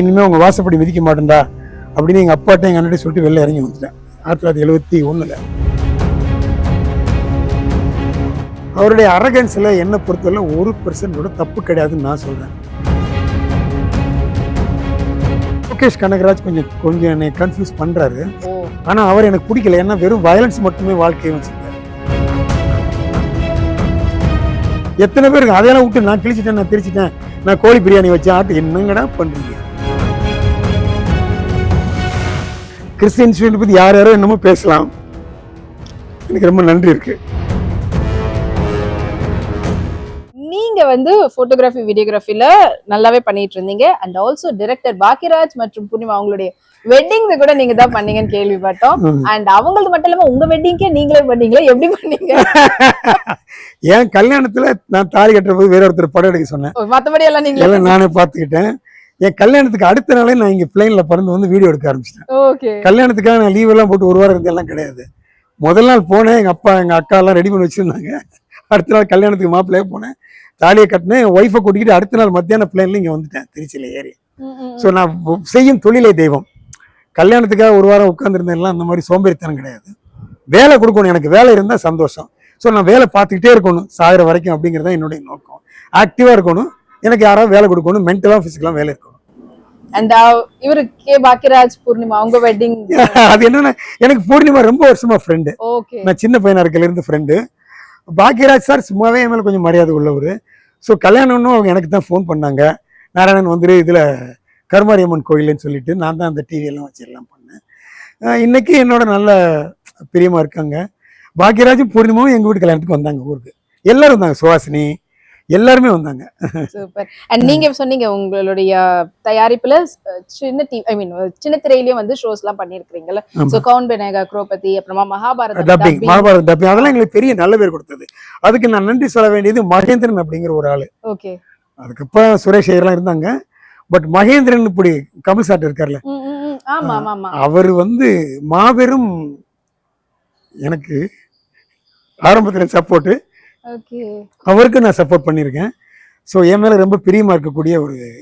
இனிமே உங்க வாசப்படி மிதிக்க மாட்டேன்டா அப்படின்னு எங்க அப்பாட்ட எங்க அண்ணன் சொல்லிட்டு வெளில இறங்கி வந்துட்டேன் 1971. அவருடைய அரகன்ஸ்ல என்ன பொறுத்தவரை 1% கூட தப்பு கிடையாதுன்னு நான் சொல்றேன். லோகேஷ் கனகராஜ் கொஞ்சம் என்னை கன்ஃபியூஸ் பண்றாரு. ஆனா அவர் எனக்கு பிடிக்கல. ஏன்னா வெறும் வயலன்ஸ் மட்டுமே வாழ்க்கையை வச்சிருக்காரு. எத்தனை பேருக்கு அதையெல்லாம் விட்டு நான் கிழிச்சிட்டேன், நான் திரிச்சிட்டேன், நான் கோழி பிரியாணி வச்சேன் ஆட்டு என்னங்கடா பண்றீங்க? கிறிஸ்டியன்ஸ் பத்தி யாரோ என்னமோ பேசலாம். எனக்கு ரொம்ப நன்றி இருக்கு. நீங்க வந்து போட்டோகிராஃபி வீடியோகிராஃபில நல்லாவே பண்ணிட்டு இருந்தீங்க. அண்ட் ஆல்சோ டைரக்டர் பாக்கியராஜ் மற்றும் பூர்ணிமா அவங்களுடைய வெட்டிங் கூட நீங்க தான் பண்ணீங்கன்னு கேள்விப்பட்டோம். அண்ட் அவங்களுக்கு மட்டும் இல்லாம உங்க வெட்டிங்கே நீங்களே பண்ணீங்களா? எப்படி பண்ணீங்க? என் கல்யாணத்துல நான் தாலி கட்டுற போது வேற ஒருத்தர் படம் எடுக்க சொன்னேன். மத்தபடி எல்லாம் நீங்களே நானே பாத்துக்கிட்டேன். என் கல்யாணத்துக்கு அடுத்த நாளே நான் இங்க பிளைன்ல பறந்து வந்து வீடியோ எடுக்க ஆரம்பிச்சிட்டேன். கல்யாணத்துக்காக நான் லீவ் எல்லாம் போட்டு ஒரு வாரம் இருந்தெல்லாம் கிடையாது. முதல் நாள் போனேன், எங்க அப்பா எங்க அக்கா எல்லாம் ரெடி பண்ணி வச்சிருந்தாங்க. அடுத்த நாள் கல்யாணத்துக்கு மாப்பிள்ளையே போனேன், தாலியை கட்டினேன், என் ஒய்ஃபை கூட்டிக்கிட்டு அடுத்த நாள் மத்தியான பிளைன்ல இங்க வந்துட்டேன் திருச்சியில ஏறி. ஸோ நான் செய்யும் தொழிலே தெய்வம். கல்யாணத்துக்காக ஒரு வாரம் உட்காந்துருந்தேன்லாம் அந்த மாதிரி சோம்பேறித்தனம் கிடையாது. வேலை கொடுக்கணும், எனக்கு வேலை இருந்தால் சந்தோஷம். ஸோ நான் வேலை பார்த்துக்கிட்டே இருக்கணும் சாகிற வரைக்கும் அப்படிங்கிறது தான் என்னுடைய நோக்கம். ஆக்டிவா இருக்கணும், எனக்கு யாராவது வேலை கொடுக்கணும், மென்டலா பிசிக்கலா வேலை இருக்கணும். அண்ட் இவரு கே பாக்கியராஜ் பூர்ணிமா அவங்க வெட்டிங் அது என்னன்னா, எனக்கு பூர்ணிமா ரொம்ப வருஷமா ஃப்ரெண்டு. நான் சின்ன பையனா இருக்கல இருந்து ஃப்ரெண்டு. பாக்கியராஜ் சார் சும்மாவே என் மேல கொஞ்சம் மரியாதை உள்ளவர். ஸோ கல்யாணம்னு அவங்க எனக்கு தான் ஃபோன் பண்ணாங்க. நாராயணன் வந்துரு இதுல கருமாரியம்மன் கோயில்னு சொல்லிட்டு நான் தான் அந்த டிவி எல்லாம் வச்சு எல்லாம் பண்ணேன். இன்னைக்கு என்னோட நல்ல பிரியமா இருக்காங்க. பாக்கியராஜும் பூர்ணிமாவும் எங்க வீட்டு கல்யாணத்துக்கு வந்தாங்க, ஊருக்கு எல்லாரும் வந்தாங்க, சுவாசினி எல்லாருமே வந்தாங்க. சூப்பர். அண்ட் நீங்க சொன்னீங்க உங்களுடைய தயாரிப்புல சின்ன டிவி சின்ன திரையிலயும் வந்து ஷோஸ் எல்லாம் பண்ணிருக்கீங்கல்ல. சோ கவுன் பனேகா, குரோபதி, அப்புறமா மகாபாரத டப்பிங் அதெல்லாம் எங்களுக்கு பெரிய நல்ல பேர் கொடுத்தது. அதுக்கு நான் நன்றி சொல்ல வேண்டியது மகேந்திரன் அப்படிங்கிற ஒரு ஆளு. ஓகே. அதுக்கப்புறம் சுரேஷ் ஐயர்லாம் இருந்தாங்க. பட் மகேந்திரன் இப்படி கமல் சாட் இருக்கார்ல, அவர் வந்து மாபெரும் எனக்கு ஆரம்பத்தில் சப்போர்ட்டு. அவருக்கு நான் சப்போர்ட் பண்ணியிருக்கேன். ஸோ என் மேலே ரொம்ப பிரியமா இருக்கக்கூடிய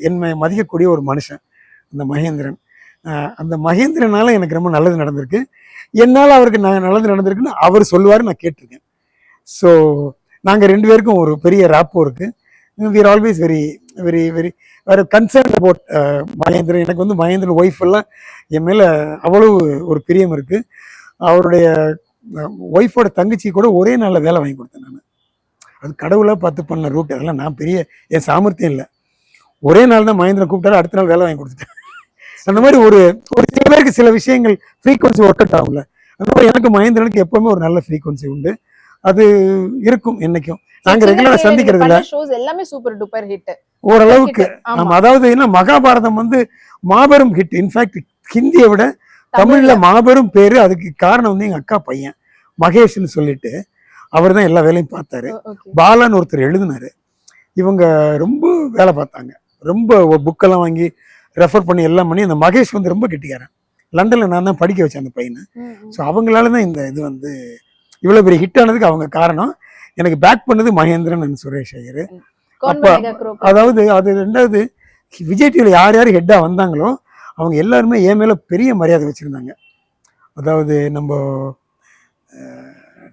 என்னை மதிக்கக்கூடிய ஒரு மனுஷன் அந்த மகேந்திரன். அந்த மகேந்திரனால எனக்கு ரொம்ப நல்லது நடந்திருக்கு. என்னால் அவருக்கு நல்லது நடந்திருக்குன்னு அவர் சொல்லுவார், நான் கேட்டிருக்கேன். ஸோ நாங்கள் 2 பேருக்கும் ஒரு பெரிய ராப்போ இருக்கு. We are always very very very concern about Mahendran. எனக்கு வந்து மகேந்திரன் ஒய்ஃப் எல்லாம் என் மேலே அவ்வளவு ஒரு பிரியம் இருக்கு. அவருடைய ஒய்ஃபோட தங்கச்சி கூட ஒரே நாளில் வேலை வாங்கி கொடுத்தேன் நான். அது கடவுளாக பார்த்து பண்ண ரூட். அதெல்லாம் நான் பெரிய என் சாமர்த்தியம் இல்லை. ஒரே நாள் தான் மகேந்திரன் கூப்பிட்டாரு, அடுத்த நாள் வேலை வாங்கி கொடுத்துட்டேன். அந்த மாதிரி ஒரு சில பேருக்கு சில விஷயங்கள் ஃப்ரீக்வன்சி ஒர்க் அவுட் ஆகும்ல. அந்த மாதிரி எனக்கு மகேந்திரனுக்கு எப்பவுமே ஒரு நல்ல ஃப்ரீக்வன்சி உண்டு, அது இருக்கும் என்னைக்கும். நாங்க ரெகுலரா சந்திக்கிறது இல்ல. எல்லாமே சூப்பர் டூப்பர் ஹிட் ஓரளவுக்கு. அதாவது என்ன, மகாபாரதம் வந்து மாபெரும் ஹிட். இன்ஃபேக்ட் ஹிந்தியை விட தமிழ்ல மாபெரும் பேரு. அதுக்கு காரணம் வந்து எங்க அக்கா பையன் மகேஷ்னு சொல்லிட்டு அவர் தான் எல்லா வேலையும் பார்த்தாரு. பாலான்னு ஒருத்தர் எழுதினாரு. இவங்க ரொம்ப வேலை பார்த்தாங்க, ரொம்ப புக்கெல்லாம் வாங்கி ரெஃபர் பண்ணி எல்லாம் பண்ணி. அந்த மகேஷ் வந்து ரொம்ப கெட்டிக்காரன். லண்டன்ல நான் தான் படிக்க வச்சேன் அந்த பையனை. ஸோ அவங்களால தான் இந்த இது வந்து இவ்வளவு பெரிய ஹிட் ஆனதுக்கு அவங்க காரணம். எனக்கு பேக் பண்ணது மகேந்திரன் அண்ட் சுரேஷ் ஐயர். அப்ப அதாவது அது ரெண்டாவது விஜய் டிவில யார் யார் ஹெட்டா வந்தாங்களோ அவங்க எல்லாருமே என் மேல பெரிய மரியாதை வச்சிருந்தாங்க. அதாவது நம்ம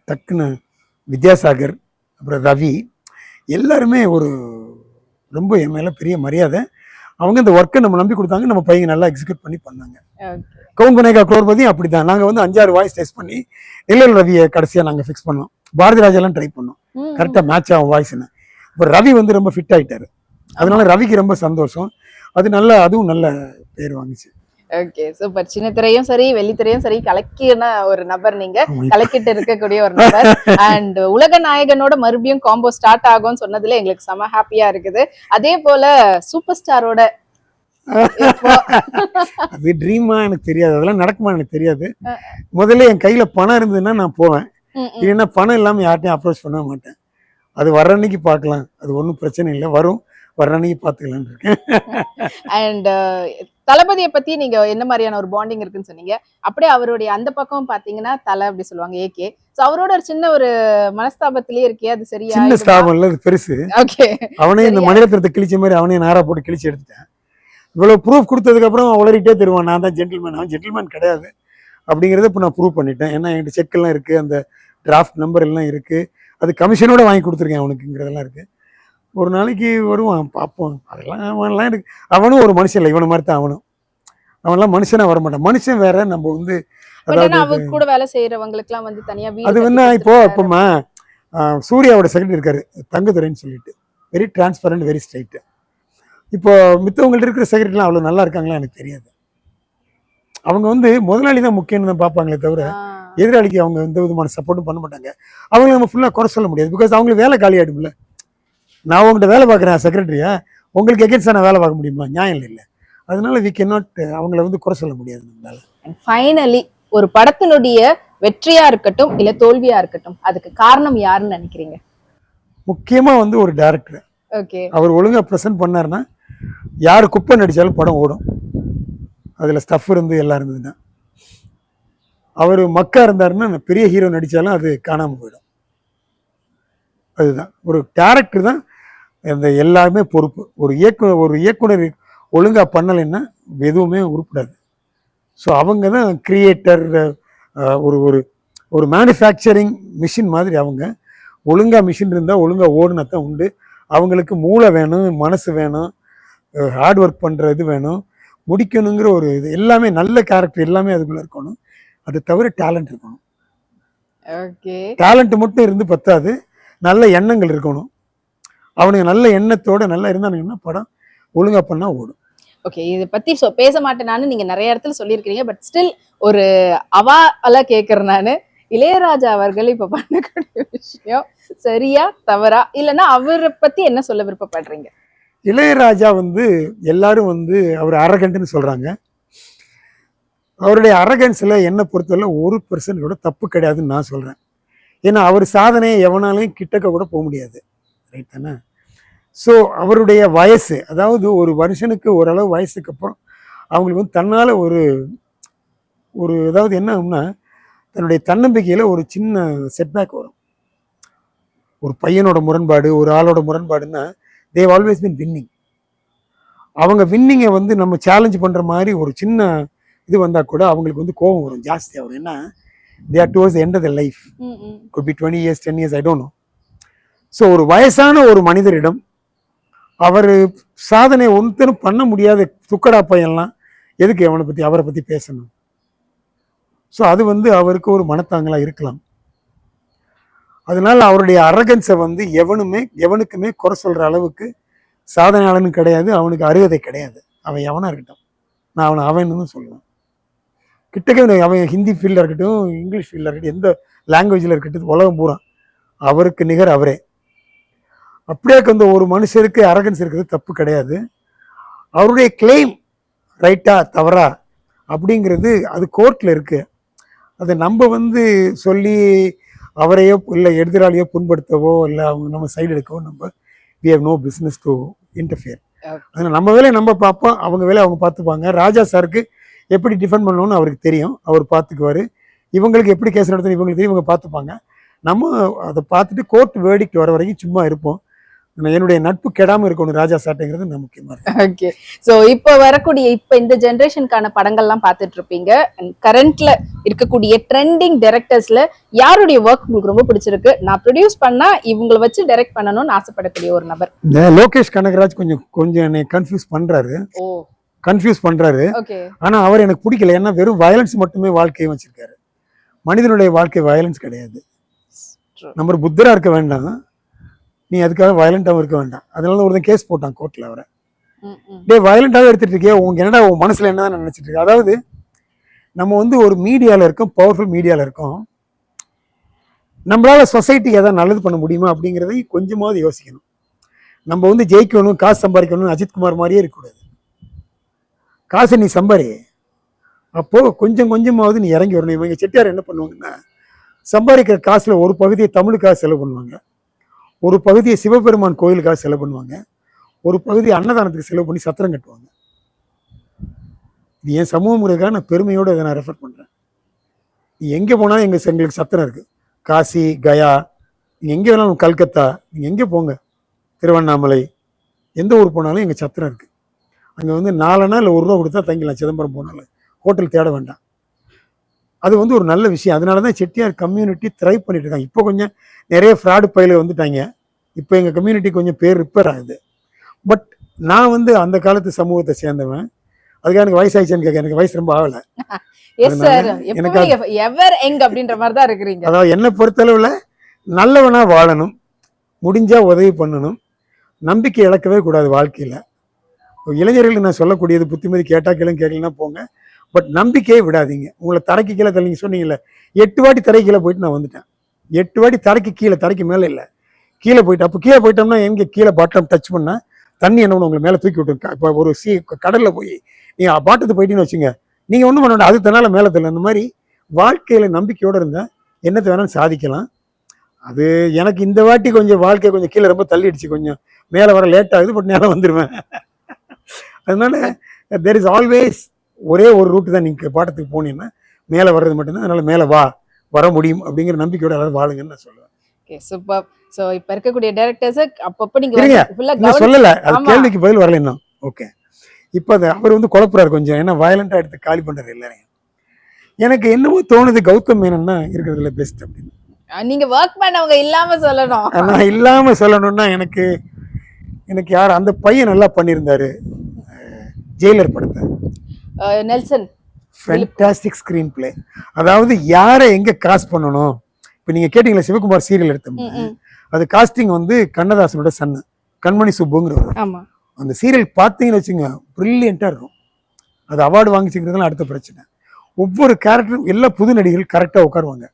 டக்குன்னு வித்யாசாகர், அப்புறம் ரவி, எல்லாருமே ஒரு ரொம்ப என் மேல பெரிய மரியாதை. அவங்க இந்த ஒர்க்கை நம்ம நம்பி கொடுத்தாங்க, நம்ம பையன் நல்லா எக்ஸிக்யூட் பண்ணி பண்ணாங்க. கவுன் பனேகா குரோபதியும் அப்படிதான். நாங்கள் வந்து 5-6 வாய்ஸ் டெஸ்ட் பண்ணி நெல்லல் ரவியை கடைசியாக நாங்கள் ஃபிக்ஸ் பண்ணோம். பாரதி ராஜாலாம் ட்ரை பண்ணோம், கரெக்டாக மேட்ச் ஆகும் வாய்ஸ்ன்னு. இப்போ ரவி வந்து ரொம்ப ஃபிட் ஆகிட்டாரு. அதனால ரவிக்கு ரொம்ப சந்தோஷம். அது நல்ல, அதுவும் நல்ல பேர் வாங்கிச்சு. Okay, super. சின்ன திரையும் சரி வெள்ளி திரையும் சரி கலக்கின ஒரு நபர், நீங்க கலக்கிட்டு இருக்கக்கூடிய ஒரு நபர். அண்ட் உலக நாயகனோட மறுபடியும் காம்போ ஸ்டார்ட் ஆகும்னு சொன்னதுல எங்களுக்கு செம ஹாப்பியா இருக்குது. அதே போல சூப்பர் ஸ்டாரோட அது ட்ரீமா எனக்கு தெரியாது, அதெல்லாம் நடக்குமா எனக்கு தெரியாது. முதல்ல என் கையில பணம் இருந்ததுன்னா நான் போவேன், இல்லைன்னா பணம் இல்லாம யார்ட்டையும் அப்ரோச் பண்ண மாட்டேன். அது வர்ற அன்னைக்கு பார்க்கலாம், அது ஒன்றும் பிரச்சனை இல்லை, வரும், வர்ற அன்னைக்கு பார்த்துக்கலான்னு இருக்கேன். அண்ட் தளபதியை பத்தி நீங்க என்ன மாதிரியான ஒரு பாண்டிங் இருக்குன்னு சொன்னீங்க. அப்படியே அவருடைய அந்த பக்கம் பாத்தீங்கன்னா தலை அப்படி சொல்லுவாங்க, ஏகே. சோ அவரோட ஒரு சின்ன ஒரு மனஸ்தாபத்திலேயே இருக்கே, அது சரியா? சின்ன ஸ்தாபம் இல்ல, அது பெருசு. ஓகே, அவனே இந்த மணிரத்னத்தை கிழிச்ச மாதிரி அவனே நாரா போட்டு கிழிச்சு எடுத்துட்டேன். இவ்வளோ ப்ரூஃப் கொடுத்ததுக்கப்புறம் உளறிட்டே தருவான் நான் தான் ஜென்டில்மேன். அவன் ஜென்டில்மேன் கிடையாது அப்படிங்கிறத இப்போ நான் ப்ரூவ் பண்ணிட்டேன். ஏன்னா என்கிட்ட செக்கெல்லாம் இருக்குது, அந்த டிராஃப்ட் நம்பர் எல்லாம் இருக்குது, அது கமிஷனோட வாங்கி கொடுத்துருக்கேன் அவனுக்குங்கிறதெல்லாம் இருக்குது. ஒரு நாளைக்கு வருவான் பார்ப்போம். அதெல்லாம் அவன்லாம் எனக்கு அவனும் ஒரு மனுஷன் இல்லை, இவனை மாதிரி தான் அவனும். அவன்லாம் மனுஷனா வரமாட்டான். மனுஷன் வேற, நம்ம வந்து அவர் கூட வேலை செய்யறவங்களுக்குலாம் வந்து தனியா அது வேணா இப்போமா சூர்யாவோட செக்ரட்டரி இருக்காரு தங்கதுரைன்னு சொல்லிட்டு, வெரி டிரான்ஸ்பரண்ட், வெரி ஸ்ட்ரைட்டு. இப்போ மித்தவங்கள்ட்ட இருக்கிற செக்ரட்டரிலாம் அவ்வளோ நல்லா இருக்காங்களா எனக்கு தெரியாது. அவங்க வந்து முதலாளி தான் முக்கியம்னு தான் பார்ப்பாங்களே தவிர எதிராளிக்கு அவங்க எந்த விதமான சப்போர்ட்டும் பண்ண மாட்டாங்க. அவங்க நம்ம ஃபுல்லாக குறை சொல்ல முடியாது, பிகாஸ் அவங்களுக்கு வேலை காலி ஆகிடும்ல. நான் உங்கள்கிட்ட வேலை பார்க்குறேன் செக்ரட்டரியா, உங்களுக்கு எகென்ஸ்டாக நான் வேலை பார்க்க முடியுமா? நியாயம் இல்லை. அதனால வி கேன் நாட் அவங்கள வந்து குறை சொல்ல முடியாது நம்மளால. ஃபைனலி ஒரு படத்தினுடைய வெற்றியா இருக்கட்டும் இல்ல தோல்வியா இருக்கட்டும், அதுக்கு காரணம் யாருன்னு நினைக்கிறீங்க? முக்கியமா வந்து ஒரு டைரக்டர். ஓகே, அவர் ஒழுங்கா ப்ரெசென்ட் பண்ணாருன்னா யாரு குப்பை நடிச்சாலும் படம் ஓடும். அதுல ஸ்டஃப் இருந்து எல்லாம் இருந்ததுன்னா. அவர் மக்கா இருந்தாருன்னா பெரிய ஹீரோ நடிச்சாலும் அது காணாம போயிடும். அதுதான் ஒரு டைரக்டர் தான் அந்த எல்லாருமே பொறுப்பு. ஒரு இயக்குனர் ஒழுங்கா பண்ணலைன்னா எதுவுமே உருப்படாது. ஸோ அவங்க தான் கிரியேட்டர், ஒரு ஒரு ஒரு மேனுஃபேக்சரிங் மிஷின் மாதிரி. அவங்க ஒழுங்கா மிஷின் இருந்தால் ஒழுங்கா ஓடுனா தான் உண்டு. அவங்களுக்கு மூளை வேணும், மனசு வேணும், ஹார்ட் ஒர்க் பண்ணுற இது வேணும், முடிக்கணுங்கிற ஒரு இது எல்லாமே, நல்ல கேரக்டர் எல்லாமே அதுக்குள்ளே இருக்கணும். அது தவிர டேலண்ட் இருக்கணும். டேலண்ட் மட்டும் இருந்து பத்தாது, நல்ல எண்ணங்கள் இருக்கணும். அவனுக்கு நல்ல எண்ணத்தோட நல்லா இருந்தானுங்கன்னா படம் ஒழுங்கா பண்ணா ஓடும். ஓகே, இதை பத்தி பேச மாட்டேனான்னு நீங்க நிறைய இடத்துல சொல்லியிருக்கீங்க. பட் ஸ்டில் ஒரு அவால கேட்கறேன் நானு, இளையராஜா அவர்கள் இப்ப பண்ணக்கூடிய விஷயம் சரியா தவறா, இல்லைன்னா அவரை பத்தி என்ன சொல்ல விருப்பப்படுறீங்க? இளையராஜா வந்து எல்லாரும் வந்து அவர் அரகண்ட்னு சொல்றாங்க. அவருடைய அரகன்ஸ்ல என்ன பொறுத்தவரை 1% கூட தப்பு கிடையாதுன்னு நான் சொல்றேன். ஏன்னா அவர் சாதனையை எவனாலையும் கிட்டக்க கூட போக முடியாது. ரைட் தானே? ஸோ அவருடைய வயசு, அதாவது ஒரு மனுஷனுக்கு ஓரளவு வயசுக்கு அப்புறம் அவங்களுக்கு வந்து தன்னால் ஒரு ஒரு ஏதாவது என்ன ஆகும்னா, தன்னுடைய தன்னம்பிக்கையில் ஒரு சின்ன செட்பேக் வரும். ஒரு பையனோட முரண்பாடு, ஒரு ஆளோட முரண்பாடுன்னா தேவ் ஆல்வேஸ் பின் வின்னிங். அவங்க வின்னிங்கை வந்து நம்ம சேலஞ்ச் பண்ணுற மாதிரி ஒரு சின்ன இது வந்தால் கூட அவங்களுக்கு வந்து கோபம் வரும், ஜாஸ்தியாக வரும். ஏன்னா they are towards the end of the life. Could be 20 years 10 years, I don't know. So ஒரு வயசான ஒரு மனிதரிடம் அவர் சாதனை ஒன்றும் பண்ண முடியாத துக்கடா பையன்லாம் எதுக்கு அவரை பற்றி பேசணும்? ஸோ அது வந்து அவருக்கு ஒரு மனத்தாங்கலாக இருக்கலாம். அதனால அவருடைய அரகன்ஸை வந்து எவனுக்குமே குறை சொல்கிற அளவுக்கு சாதனையாளனும் கிடையாது, அவனுக்கு அருகதை கிடையாது. அவன் எவனா இருக்கட்டும், நான் அவன்னு தான் சொல்லுவேன். கிட்டக்க அவன் ஹிந்தி ஃபீல்டில் இருக்கட்டும், இங்கிலீஷ் ஃபீல்டில் இருக்கட்டும், எந்த லாங்குவேஜில் இருக்கட்டும், உலகம் பூரா அவருக்கு நிகர் அவரே. அப்படியே வந்து ஒரு மனுஷருக்கு அரகன்ஸ் இருக்கிறது தப்பு கிடையாது. அவருடைய கிளைம் ரைட்டா தவறா அப்படிங்கிறது அது கோர்ட்டில் இருக்கு. அதை நம்ம வந்து சொல்லி அவரையோ இல்லை எதிராளியோ புண்படுத்தவோ இல்லை அவங்க நம்ம சைடு எடுக்கவோ we have no business to interfere. அதனால் நம்ம வேலையை நம்ம பார்ப்போம், அவங்க வேலையை அவங்க பார்த்துப்பாங்க. ராஜா சாருக்கு எப்படி டிஃபெண்ட் பண்ணணும்னு அவருக்கு தெரியும், அவர் பார்த்துக்குவார். இவங்களுக்கு எப்படி கேஸ் நடத்தணும் இவங்களுக்கு தெரியும், இவங்க பார்த்துப்பாங்க. நம்ம அதை பார்த்துட்டு கோர்ட் வேர்டிக்ட் வர வரைக்கும் சும்மா இருப்போம். என்னுடைய நட்பு கெடாம இருக்கணும் ராஜா சாட்டைங்கிறது நான் முக்கியமா இருக்கு. ஓகே, சோ இப்போ வரக்கூடிய இந்த ஜெனரேஷனுக்கான படங்கள்லாம் பார்த்துட்டு இருப்பீங்க. கரண்ட்ல இருக்கக்கூடிய ட்ரெண்டிங் டைரக்டர்ஸ்ல யாருடைய ஒர்க் உங்களுக்கு ரொம்ப பிடிச்சிருக்கு, நான் ப்ரொடியூஸ் பண்ணா இவங்களை வச்சு டைரக்ட் பண்ணணும்னு ஆசைப்படக்கூடிய ஒரு நபர்? லோகேஷ் கனகராஜ் கொஞ்சம் என்னை கன்ஃபியூஸ் பண்றாரு. ஆனா அவர் எனக்கு பிடிக்கல. ஏன்னா வெறும் வயலன்ஸ் மட்டுமே வாழ்க்கையை வச்சிருக்காரு. மனிதனுடைய வாழ்க்கை வயலன்ஸ் கிடையாது. நம்ம புத்தரா இருக்க வேண்டாம், நீ அதுக்காக வயலண்டாகவும் இருக்க வேண்டாம். அதனால ஒருத்தன் கேஸ் போட்டான் கோர்ட்டில் அவரை. வயலண்டாகவும் எடுத்துட்டு இருக்கியா, உங்க என்னடா உன் மனசுல என்னதான் நினைச்சிட்டு இருக்க? அதாவது நம்ம வந்து ஒரு மீடியாவில் இருக்கோம், பவர்ஃபுல் மீடியாவில் இருக்கோம். நம்மளால சொசைட்டிக்கு எதாவது நல்லது பண்ண முடியுமா அப்படிங்கிறதை கொஞ்சமாவது யோசிக்கணும். நம்ம வந்து ஜெயிக்கணும், காசு சம்பாதிக்கணும், அஜித்குமார் மாதிரியே இருக்கக்கூடாது. காசை நீ சம்பாரி, அப்போ கொஞ்சமாவது நீ இறங்கி வரணும். இவங்க செட்டியார் என்ன பண்ணுவாங்கன்னா, சம்பாதிக்கிற காசுல ஒரு பகுதியை தமிழுக்காக செலவு பண்ணுவாங்க, ஒரு பகுதியை சிவபெருமான் கோயிலுக்காக செலவு பண்ணுவாங்க, ஒரு பகுதியை அன்னதானத்துக்கு செலவு பண்ணி சத்திரம் கட்டுவாங்க. இது என் சமூக முறைக்காக நான் பெருமையோடு இதை நான் ரெஃபர் பண்ணுறேன். நீ எங்கே போனாலும் எங்களுக்கு சத்திரம் இருக்குது. காசி, கயா, நீங்கள் எங்கே வேணாலும், கல்கத்தா, நீங்கள் எங்கே போங்க, திருவண்ணாமலை, எந்த ஊர் போனாலும் எங்கள் சத்திரம் இருக்குது. அங்கே வந்து 4 நாள் இல்லை 1 ரூபா கொடுத்தா தங்கிக்கலாம். சிதம்பரம் போனாலும் ஹோட்டல் தேட வேண்டாம். அது வந்து ஒரு நல்ல விஷயம். அதனால தான் செட்டியார் கம்யூனிட்டி த்ரைவ் பண்ணிட்டு இருக்காங்க. இப்போ கொஞ்சம் நிறைய ஃப்ராடு பயில வந்துட்டாங்க. இப்போ எங்கள் கம்யூனிட்டி கொஞ்சம் பேர் ரிப்பேர் ஆகுது. பட் நான் வந்து அந்த காலத்து சமூகத்தை சேர்ந்தவன். அதுக்காக எனக்கு வயசாயிடுச்சுன்னு கேட்க, எனக்கு வயசு ரொம்ப ஆகலை. அதாவது என்னை பொறுத்தளவுல நல்லவனா வாழணும், முடிஞ்சா உதவி பண்ணணும், நம்பிக்கை இழக்கவே கூடாது வாழ்க்கையில. இளைஞர்களுக்கு நான் சொல்லக்கூடியது, புத்திமதி கேட்டா கேட்கலன்னா போங்க, பட் நம்பிக்கையே விடாதீங்க. உங்களை தரைக்கு கீழே தள்ளி சொன்னீங்கல்ல, 8 வாட்டி தரைக்கு கீழே போயிட்டு நான் வந்துட்டேன். 8 வாட்டி தரைக்கு கீழே, தரைக்கு மேலே இல்லை, கீழே போயிட்டு. அப்போ கீழே போயிட்டோம்னா எங்கே கீழே பாட்டம் டச் பண்ணா தண்ணி என்ன ஒன்று உங்களை மேலே தூக்கி விட்டு. இப்போ ஒரு கடலில் போய் நீங்கள் பாட்டத்து போயிட்டீங்கன்னு வச்சுங்க, நீங்கள் ஒன்றும் பண்ண வேண்டாம், அது தன்னால மேலே தரல. அந்த மாதிரி வாழ்க்கையில் நம்பிக்கையோடு இருந்தால் என்னத்தை வேணாலும் சாதிக்கலாம். அது எனக்கு இந்த வாட்டி கொஞ்சம் வாழ்க்கை கொஞ்சம் கீழே ரொம்ப தள்ளிடுச்சு, கொஞ்சம் மேலே வர லேட் ஆகுது, பட் மேலே வந்துடுவேன். அதனால தெர் இஸ் ஆல்வேஸ் ஒரே ஒரு ரூட்டு தான். நீங்கள் பாட்டத்துக்கு போனீங்கன்னா மேலே வர்றது மட்டும்தான். அதனால மேலே வர முடியும் அப்படிங்கிற நம்பிக்கையோட எல்லாரும் வாழுங்கன்னு நான் சொல்லுவேன். சூப்பர். சோ இப்ப இருக்கக்கூடிய டைரக்டர்ஸ் அப்பப்ப நீங்க சொல்லல, அது கேள்விக்கு பதில் வரல இன்னும். ஓகே, இப்போ அவர் வந்து குழப்பறாரு கொஞ்சம், ஏன்னா வயலண்டா எடுத்து காலி பண்றாரு எல்லாரையும். எனக்கு என்னமோ தோணுது கௌதம் மேனன் தான் இருக்கிறதுல பெஸ்ட் அப்படின்னு. நீங்க ஒர்க் பண்ணவங்க இல்லாம சொல்லணும். நான் இல்லாம சொல்லணும்னா எனக்கு யார் அந்த பையன் நல்லா பண்ணியிருந்தாரு, ஜெயிலர் படத்தை, நெல்சன். Fantastic screen play. அதாவது யாரை எங்க காஸ்ட் பண்ணணும். இப்போ நீங்க கேட்டீங்களா சிவகுமார் சீரியல் எடுத்தோம், அது காஸ்டிங் வந்து கண்ணதாசனோட சன்னு கண்மணி சுப்புங்கிறவர். அந்த சீரியல் பார்த்தீங்கன்னு வச்சுங்க, பிரில்லியண்டா இருக்கும். அது அவார்டு வாங்கிச்சுக்கிறதுலாம் அடுத்த பிரச்சனை. ஒவ்வொரு கேரக்டரும் எல்லா புது நடிகர்கள் கரெக்டாக உட்காருவாங்க.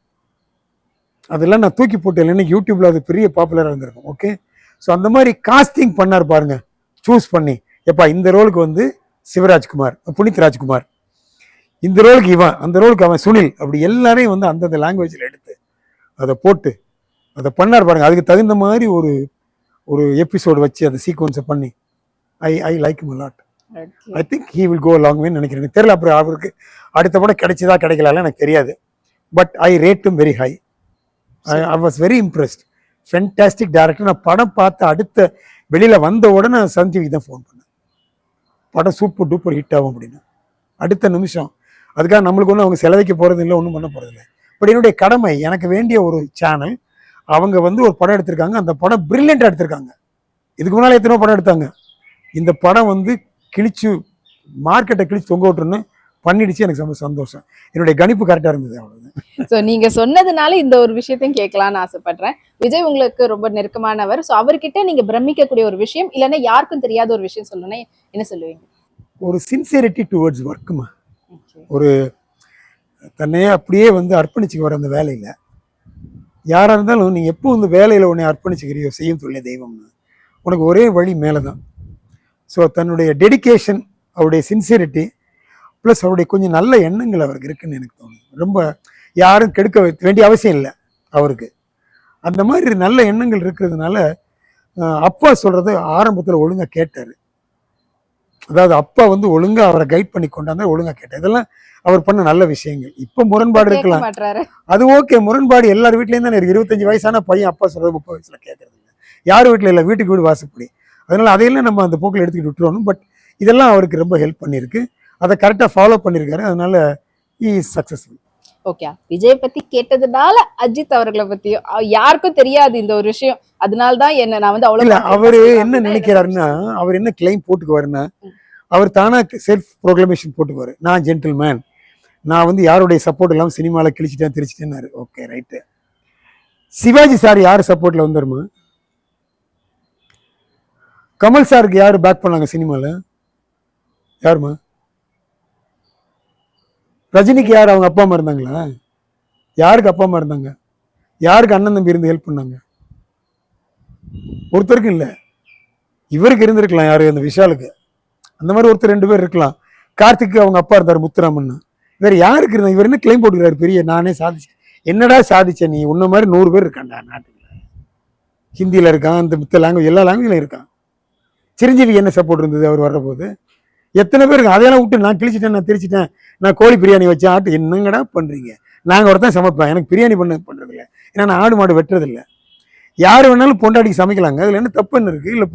அதெல்லாம் நான் தூக்கி போட்டு இல்லைன்னா யூடியூப்ல அது பெரிய பாப்புலராக இருந்திருக்கும். ஓகே, ஸோ அந்த மாதிரி காஸ்டிங் பண்ணார் பாருங்க, சூஸ் பண்ணி. எப்பா இந்த ரோலுக்கு வந்து சிவராஜ்குமார், புனித் ராஜ்குமார், இந்த ரோலுக்கு இவன், அந்த ரோலுக்கு அவன் சுனில், அப்படி எல்லாரையும் வந்து அந்தந்த லாங்குவேஜில் எடுத்து அதை போட்டு அதை பண்ணார் பாருங்க. அதுக்கு தகுந்த மாதிரி ஒரு எபிசோடு வச்சு அந்த சீக்வன்ஸை பண்ணி I like him a lot. I think he will go a long way நினைக்கிறேன். தெரியல அப்புறம் அவருக்கு அடுத்த படம் கிடைச்சதா கிடைக்கல எனக்கு தெரியாது. But I rate him very high. I was very impressed. Fantastic director. நான் படம் பார்த்து அடுத்த வெளியில வந்த உடனே சன் டிவிக்கு தான் ஃபோன் பண்ணேன், படம் சூப்பர் டூப்பர் ஹிட் ஆகும் அப்படின்னு. அடுத்த நிமிஷம். அதுக்காக நம்மளுக்கு ஒன்றும் அவங்க செலவைக்க போறது இல்லை, ஒன்றும் பண்ண போறது இல்லை. பட் என்னுடைய கடமை, எனக்கு வேண்டிய ஒரு சேனல், அவங்க வந்து ஒரு படம் எடுத்திருக்காங்க, அந்த படம் பிரில்லியண்டா எடுத்திருக்காங்க. இதுக்கு முன்னால எத்தனையோ படம் எடுத்தாங்க, இந்த படம் வந்து கிழிச்சு மார்க்கெட்டை கிழிச்சு தொங்க விட்டுருன்னு பண்ணிடுச்சு. எனக்கு ரொம்ப சந்தோஷம். என்னுடைய கணிப்பு கரெக்டா இருந்தது, அவ்வளவுதான். சோ நீங்க சொன்னதுனால இந்த ஒரு விஷயத்தையும் கேட்கலாம்னு ஆசைப்படுறேன். விஜய் உங்களுக்கு ரொம்ப நெருக்கமானவர். சோ அவர்கிட்ட நீங்க பிரமிக்கக்கூடிய ஒரு விஷயம், இல்லைன்னா யாருக்கும் தெரியாத ஒரு விஷயம் சொல்லணும்னா என்ன சொல்லுவீங்க? ஒரு சின்சியரிட்டி டுவர்ட்ஸ் ஒர்க்குமா, ஒரு தன்னையே அப்படியே வந்து அர்ப்பணிச்சுக்கு வர அந்த வேலையில. யாரா இருந்தாலும் நீ எப்போ இந்த வேலையில உன்னை அர்ப்பணிச்சுக்கிறியோ, செய்யும் தொழிலை தெய்வம்னு, உனக்கு ஒரே வழி மேலதான். ஸோ தன்னுடைய டெடிக்கேஷன், அவருடைய சின்சியரிட்டி, ப்ளஸ் அவருடைய கொஞ்சம் நல்ல எண்ணங்கள் அவருக்கு இருக்குன்னு எனக்கு தோணுது. ரொம்ப யாரும் கெடுக்க வேண்டிய அவசியம் இல்லை அவருக்கு. அந்த மாதிரி நல்ல எண்ணங்கள் இருக்கிறதுனால அப்பா சொல்றது ஆரம்பத்தில் ஒழுங்கா கேட்டாரு. அதாவது அப்பா வந்து ஒழுங்கா அவரை கைட் பண்ணி கொண்டாந்து ஒழுங்கா கேட்டார். இதெல்லாம் அவர் பண்ண நல்ல விஷயங்கள். இப்ப முரண்பாடு இருக்கலாம், அது ஓகே. முரண்பாடு எல்லார் வீட்லயும் தானே இருக்கு. 25 வயசான பையன் அப்பா சொல்றது 30 வயசுல கேட்கறது இல்லை. யார் வீட்டுல இல்லை, வீட்டுக்கு வீடு வாசப்படி. அதனால அதையெல்லாம் நம்ம அந்த போக்கில் எடுத்துக்கிட்டு விட்டுருவோம். பட் இதெல்லாம் அவருக்கு ரொம்ப ஹெல்ப் பண்ணியிருக்கு, அதை கரெக்டா ஃபாலோ பண்ணியிருக்காரு. அதனால he is successful. Okay, Vijay பத்தி கேட்டதுனால அஜித் அவர்களை பத்தியும் யாருக்கும் தெரியாது இந்த ஒரு விஷயம். அதனாலதான் என்ன நான் வந்து அவ்வளவு. அவரு என்ன நினைக்கிறாருன்னா, அவர் என்ன கிளைம் போட்டுக்குவாருன்னா, அவர் தானா செல்ஃப் ப்ரோக்ளமேஷன் போட்டுக்குவாரு. நான் ஜென்டில்மேன், நான் வந்து யாருடைய சப்போர்ட் இல்லாமல் சினிமாவில் கிழிச்சிட்டேன் திரிச்சிட்டேன்னாரு. Okay right. சிவாஜி சார் யார் சப்போர்ட்ல வந்துருமா? கமல் சாருக்கு யாரு பேக் பண்ணாங்க சினிமாவில்? யாருமா? ரஜினிக்கு யார் அவங்க அப்பா அம்மா இருந்தாங்களா? யாருக்கு அப்பா அம்மா இருந்தாங்க? யாருக்கு அண்ணன் தம்பி இருந்து ஹெல்ப் பண்ணாங்க? ஒருத்தருக்கும் இல்லை. இவருக்கு இருந்திருக்கலாம், யாரு அந்த விஷாலுக்கு. அந்த மாதிரி ஒருத்தர் 2 பேர் இருக்கலாம். கார்த்திக்கு அவங்க அப்பா இருந்தார் முத்துராமன். வேற யாருக்கு இருந்தா? இவர் என்ன கிளைம் போட்டுக்கிறாரு, பெரிய நானே சாதிச்சேன். என்னடா சாதிச்ச நீ? உன்ன மாதிரி 100 பேர் இருக்காண்டா நாட்டுல. ஹிந்தியில இருக்கான், இந்த மித்த லாங்குவேஜ் எல்லா லாங்குவேஜ்ல இருக்கான். சிரஞ்சீவிக்கு என்ன சப்போர்ட் இருந்தது அவர் வர்ற போது? எத்தனை பேர் இருக்கு? அதையெல்லாம் விட்டு நான் கிழிச்சிட்டேன், நான் திரிச்சிட்டேன், நான் கோழி பிரியாணி வச்சேன், ஆட்டு என்னங்கடா பண்றீங்க? நாங்கள் ஒருத்தன் சமைப்பேன், எனக்கு பிரியாணி பண்றது இல்லை, ஏன்னா நான் ஆடு மாடு வெட்டுறது இல்லை. யார் வேணாலும் பொண்டாட்டிக்கு சமைக்கலாங்க, அதுல என்ன தப்புன்னு இருக்கு? இல்லை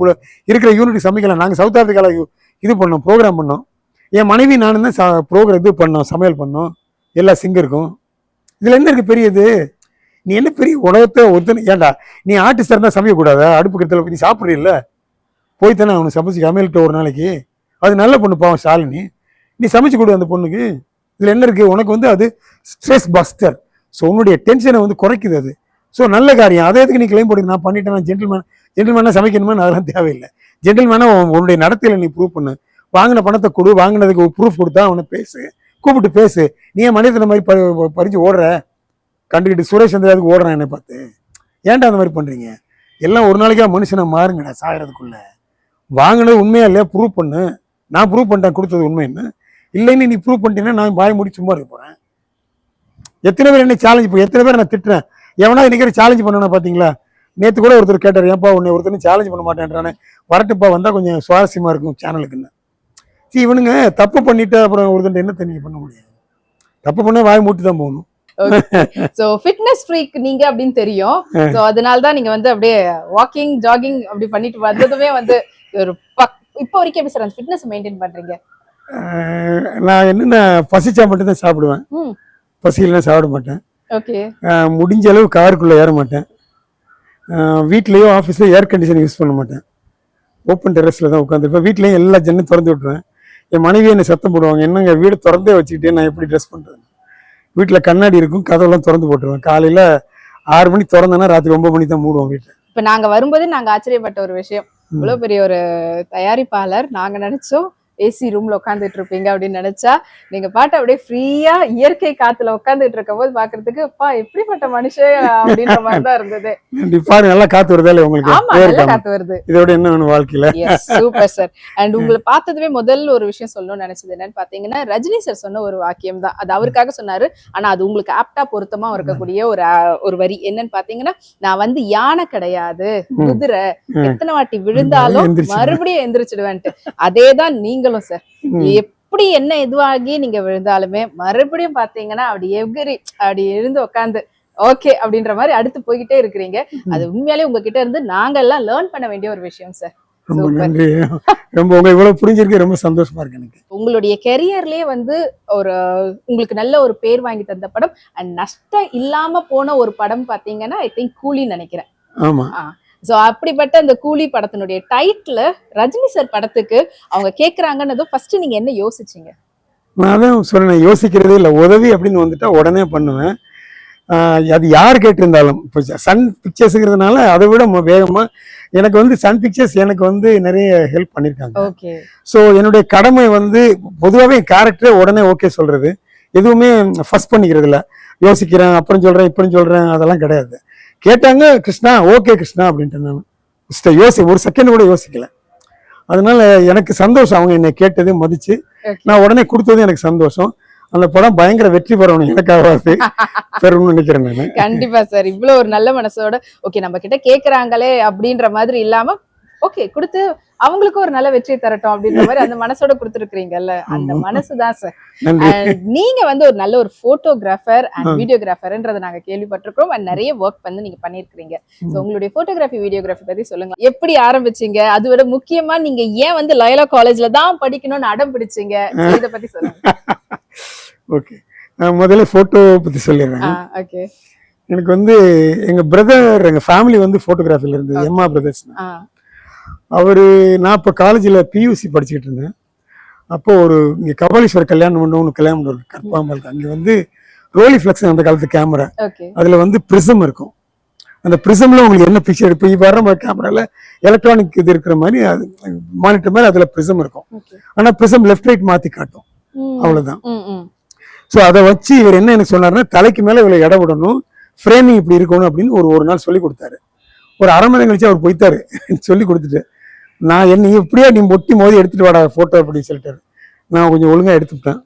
இருக்கிற யூனிட்டுக்கு சமைக்கலாம். நாங்கள் சவுத் ஆப்பிரிக்காவில் இது பண்ணோம், ப்ரோக்ராம் பண்ணோம். என் மனைவி நானும் தான் ப்ரோக்ராம் இது பண்ணோம், சமையல் பண்ணோம், எல்லா சிங்கருக்கும். இதுல என்ன இருக்கு பெரியது? நீ என்ன பெரிய உலகத்தை ஒருத்தனை ஏன்டா நீ ஆர்டிஸ்டாக இருந்தால் சமைக்கக்கூடாதா? அடுப்பு கருத்தில் நீ சாப்பிட்றீல்ல, போய் தானே அவனுக்கு சமைச்சு சமையல்கிட்ட ஒரு நாளைக்கு. அது நல்ல பொண்ணு பாவம் ஷாலினி, நீ சமைச்சு கொடு அந்த பொண்ணுக்கு. இதில் என்ன இருக்குது? உனக்கு வந்து அது ஸ்ட்ரெஸ் பஸ்டர். ஸோ உன்னுடைய டென்ஷனை வந்து குறைக்குது அது. ஸோ நல்ல காரியம். அதே எதுக்கு நீ கிளைம் போடுங்க, நான் பண்ணிட்டேன், நான் ஜென்டில்மேனாக சமைக்கணுமே, அதெல்லாம் தேவையில்லை. ஜென்டில்மேனாக உன்னுடைய நடத்தையில் நீ ப்ரூவ் பண்ணு. வாங்கின பணத்தை கொடு, வாங்கினதுக்கு ப்ரூஃப் கொடுத்தா அவனை பேசு, கூப்பிட்டு பேசு. நீ ஏன் மனிதனை மாதிரி பறிஞ்சு ஓடுற? கண்டுக்கிட்டு சுரேஷ் சந்திரா அதுக்கு ஓடுறான் என்னை பார்த்து. ஏன்டா அந்த மாதிரி பண்ணுறீங்க? எல்லாம் ஒரு நாளைக்கா மனுஷனை மாறுங்கடா சாகிறதுக்குள்ள. வாங்கினது உண்மையா இல்லையா ப்ரூவ் பண்ணு. நான் ப்ரூவ் பண்ணிட்டேன் கொடுத்தது உண்மை என்ன இல்லைன்னு. நீ ப்ரூவ் பண்ணிட்டீங்கன்னா நான் வாய் மூடி சும்மா இருக்க போகிறேன். எத்தனை பேர் என்ன சேலஞ்ச் பண்ணி, எத்தனை பேர் நான் திட்டுறேன். எவனா இன்னைக்கு சேலஞ்ச் பண்ணணும் பார்த்தீங்களா? நேற்று கூட ஒருத்தர் கேட்டார், ஏன்ப்பா உன்னை ஒருத்தர் சேலஞ்ச் பண்ண மாட்டேன்றானே, வரட்டுப்பா வந்தால் கொஞ்சம் சுவாரஸ்யமாக இருக்கும் சேனலுக்குன்னு. சரி, இவனுங்க தப்பு பண்ணிட்டு அப்புறம் ஒருத்தர் என்ன நீங்க பண்ண முடியாது? தப்பு பண்ண வாய் மூட்டி தான் போகணும். சோ ஃபிட்னஸ் ஃப்ரீக் நீங்க அப்படின்னு தெரியும். சோ அதனால தான் நீங்க வந்து அப்படியே வாக்கிங் ஜாகிங் அப்படி பண்ணிட்டு வந்ததுமே வந்து ஒரு இப்போ வரைக்கும் எப்படி சார் அந்த ஃபிட்னஸ் மெயின்டைன் பண்றீங்க? நான் என்னென்ன பசிச்சா மட்டும் தான் சாப்பிடுவேன், பசியிலாம் சாப்பிட மாட்டேன். ஓகே. முடிஞ்ச அளவு காருக்குள்ள ஏற மாட்டேன். வீட்லயோ ஆஃபீஸ்லயோ ஏர் கண்டிஷன் யூஸ் பண்ண மாட்டேன். ஓப்பன் டெரஸ்ல தான் உட்காந்துருப்பேன். வீட்லயும் எல்லா ஜன்னும் திறந்து விட்டுருவேன். என் மனைவி என்னை சத்தம் போடுவாங்க, என்னங்க வீடு திறந்தே வச்சுக்கிட்டே நான் எப்படி ட்ரெஸ் பண்றது? வீட்டில் கண்ணாடி இருக்கும், கதவெல்லாம் திறந்து போட்டுருவேன். காலையில 6 மணிக்கு திறந்தேன்னா ராத்திரி 9 மணிக்கு தான் மூடுவோம் வீட்டை. இப்ப நாங்க வரும்போதே நாங்க ஆச்சரியப்பட்ட ஒரு விஷயம், இவ்வளவு பெரிய ஒரு தயாரிப்பாளர், நாங்க நினைச்சோம் ஏசி ரூம்ல உட்காந்துட்டு இருப்பீங்க அப்படின்னு நினைச்சா, நீங்க பாட்டு அப்படியே ஃப்ரீயா இயற்கை காத்துல உட்காந்துட்டு இருக்கும் போது பாக்குறதுக்கு அப்பா எப்படிப்பட்ட மனுஷன் அப்படின்ற மாதிரி தான் இருந்தது. நல்லா காத்து வருதா இல்ல உங்களுக்கு? ஆமா, நல்லா காத்து வருது. இதோட என்ன வேணும் வாழ்க்கையில? Super sir. அண்ட் உங்களை பார்த்ததுமே முதல்ல ஒரு விஷயம் சொல்லணும்னு நினைச்சது என்னன்னு பாத்தீங்கன்னா, ரஜினி சார் சொன்ன ஒரு வாக்கியம் தான். அது அவருக்காக சொன்னாரு, ஆனா அது உங்களுக்கு ஆப்டா பொருத்தமா இருக்கக்கூடிய ஒரு வரி. என்னன்னு பாத்தீங்கன்னா, நான் வந்து யானை கிடையாது, குதிரை, எத்தனை வாட்டி விழுந்தாலும் மறுபடியும் எந்திரிச்சிடுவேன்ட்டு. அதேதான் நீங்களும் சார். எப்படி என்ன இதுவாகி நீங்க விழுந்தாலுமே மறுபடியும் பாத்தீங்கன்னா அப்படி எகிரி அப்படி இருந்து உட்காந்து ஓகே அப்படின்ற மாதிரி அடுத்து போய்கிட்டே இருக்கிறீங்க. அது உண்மையாலே உங்ககிட்ட இருந்து நாங்க எல்லாம் லேர்ன் பண்ண வேண்டிய ஒரு விஷயம் சார். ரொம்ப நன்றி. ரொம்ப உங்க இவ்வளவு புரிஞ்சிருக்கு, ரொம்ப சந்தோஷமா இருக்கு எனக்கு. உங்களுடைய கெரியர்லயே வந்து ஒரு உங்களுக்கு நல்ல ஒரு பேர் வாங்கி தந்த படம் அண்ட் நஷ்டம் இல்லாம போன ஒரு படம் பாத்தீங்கன்னா ஐ திங்க் கூலின்னு நினைக்கிறேன். ஆமா. சோ அப்படிப்பட்ட அந்த கூலி படத்தினுடைய டைட்டில் ரஜினி சார் படத்துக்கு அவங்க கேக்குறாங்கன்னு ஃபர்ஸ்ட் நீங்க என்ன யோசிச்சீங்க? நான் தான் சொன்னேன், யோசிக்கிறதே இல்லை. உதவி அப்படின்னு வந்துட்டா உடனே பண்ணுவேன். அது யார் கேட்டிருந்தாலும், இப்போ சன் பிக்சர்ஸுங்கிறதுனால அதை விட வேகமா எனக்கு வந்து சன் பிக்சர்ஸ் எனக்கு வந்து நிறைய ஹெல்ப் பண்ணியிருக்காங்க. ஸோ என்னுடைய கடமை வந்து பொதுவாகவே கேரக்டரே உடனே ஓகே சொல்றது, எதுவுமே ஃபர்ஸ்ட் பண்ணிக்கிறது இல்லை. யோசிக்கிறேன், அப்புறம் சொல்றேன், இப்படின்னு சொல்றேன், அதெல்லாம் கிடையாது. கேட்டாங்க கிருஷ்ணா, ஓகே கிருஷ்ணா அப்படின்ட்டு நான் ஒரு செகண்ட் கூட யோசிக்கல. அதனால எனக்கு சந்தோஷம், அவங்க என்னை கேட்டது மதிச்சு நான் உடனே கொடுத்தது எனக்கு சந்தோஷம். அந்த படம் பயங்கர வெற்றி பெறணும் எனக்காக பெறணும்னு நினைக்கிறேன் நான். கண்டிப்பா சார். இவ்வளவு ஒரு நல்ல மனசோட ஓகே நம்ம கிட்ட கேக்குறாங்களே அப்படின்ற மாதிரி இல்லாம ஓகே கொடுத்து அவங்களுக்கு ஒரு நல்ல வெற்றியை தரட்டும் அப்படின்ற மாதிரி அந்த மனசோட கொடுத்துருக்கீங்கல்ல, அந்த மனசுதான் சார். நீங்க வந்து ஒரு நல்ல ஒரு போட்டோகிராஃபர் அண்ட் வீடியோகிராஃபர்ன்றதை நாங்க கேள்விப்பட்டிருக்கோம். அண்ட் நிறைய ஒர்க் வந்து நீங்க பண்ணிருக்கீங்க. சோ உங்களுடைய போட்டோகிராஃபி வீடியோகிராஃபி பத்தி சொல்லுங்க. எப்படி ஆரம்பிச்சீங்க? அதை விட முக்கியமா நீங்க ஏன் வந்து லயோலா காலேஜ்ல தான் படிக்கணும்னு அடம் பிடிச்சீங்க, இதை பத்தி சொல்லுங்க. ஓகே, நான் முதல்ல போட்டோ பத்தி சொல்லிடுறேன். ஓகே. எனக்கு வந்து எங்க பிரதர், எங்க ஃபேமிலி வந்து போட்டோகிராஃபில இருந்தது, எம்மா பிரதர்ஸ். அவரு நான் இப்போ காலேஜில் பியூசி படிச்சுக்கிட்டு இருந்தேன். அப்போ ஒரு இங்கே கபாலீஸ்வர் கல்யாணம் மண்டபம் கற்பாமல் இருக்கு. அங்கே வந்து ரோலி ஃபிளக்ஸ் அந்த காலத்து கேமரா, அதில் வந்து பிரிசம் இருக்கும். அந்த பிரிசம்ல உங்களுக்கு என்ன பிக்சர் எடுப்பு வர கேமரால எலக்ட்ரானிக் இது இருக்கிற மாதிரி அது மானிட்டர் மாதிரி அதில் பிரிசம் இருக்கும். ஆனால் பிரிசம் லெஃப்ட் ரைட் மாற்றி காட்டும், அவ்வளோதான். ஸோ அதை வச்சு இவர் என்ன எனக்கு சொன்னார்னா, தலைக்கு மேலே இவ்வளோ இடம் விடணும், ஃப்ரேமிங் இப்படி இருக்கணும் அப்படின்னு ஒரு நாள் சொல்லி கொடுத்தாரு. ஒரு அரை மணி கழிச்சு அவர் போய்த்தாரு சொல்லி கொடுத்துட்டு. நான் என்ன இப்படியே நீ மொட்டி மோதி எடுத்துட்டு வாடா போட்டோ அப்படின்னு சொல்லிட்டாரு. நான் கொஞ்சம் ஒழுங்கா எடுத்துட்டேன்.